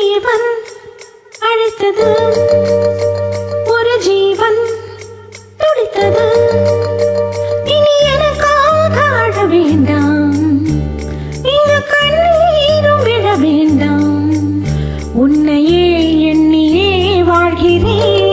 ஜீவன் அழைத்தது, ஒரு ஜீவன் துடித்தது. இனி எனக்காக அழ வேண்டாம், இங்கு கண்ணீரும் விழ வேண்டாம். உன்னையே எண்ணியே வாழ்கிறேன்.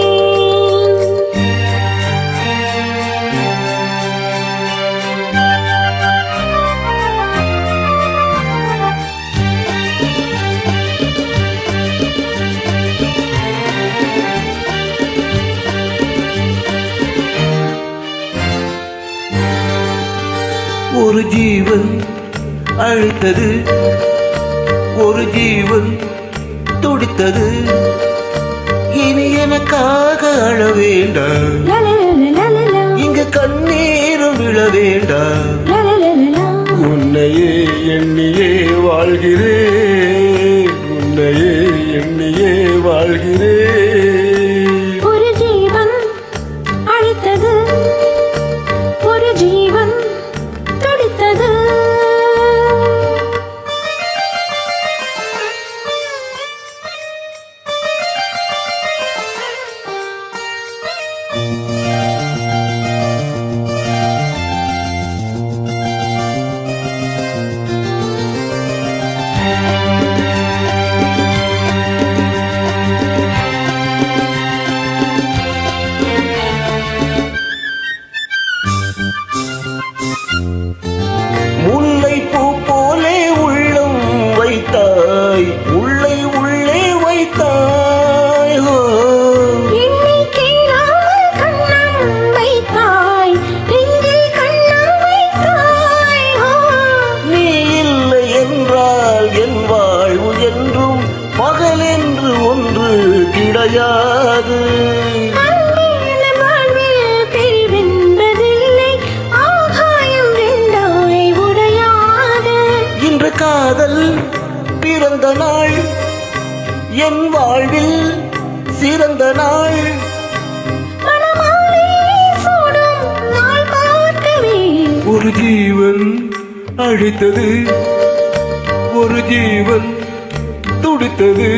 ஒரு ஜீவன் அழைத்தது, ஒரு ஜீவன் துடித்தது. இனி எனக்காக அழ வேண்டாம், இங்கு கண்ணீரும் விழ வேண்டாம். உன்னையே எண்ணியே வாழ்கிறேன், உன்னையே எண்ணியே வாழ்கிறேன். ஒரு ஜீவன் அழைத்தது, ஒரு ஜீவன் துடித்தது. முல்லைப்பூ போலே உள்ளம் வைத்தாய், உள்ளை உள்ளே வைத்தாய். என்னை கேளாமல் கண்ணம் வைத்தாய், நெஞ்சில் கண்ணம் வைத்தாய். நீ இல்லை என்றால் என் வாழ்வு என்றும் பகலென்று ஒன்று கிடையாது. காதல் பிறந்த நாள், என் வாழ்வில் சிறந்த நாள். ஒரு ஜீவன் அழைத்தது, ஒரு ஜீவன் துடித்தது.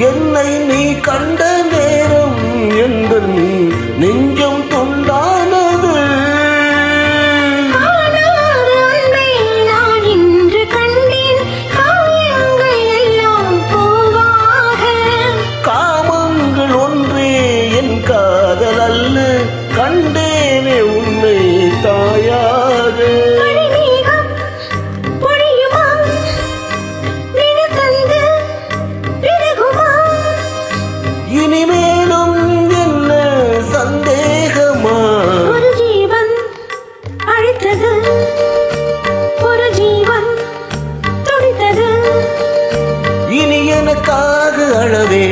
என்னை நீ கண்ட நேரம் எந்தன் நெஞ்சம் தொண்டானது. காமங்கள் ஒன்றே என் காதல் அல்ல, கண்டேனே உன்னை தாயாக. இனிமேலும் என்ன சந்தேகமா? ஒரு ஜீவன் அழைத்தது, ஒரு ஜீவன் துடித்தது. இனி எனக்காக அழவே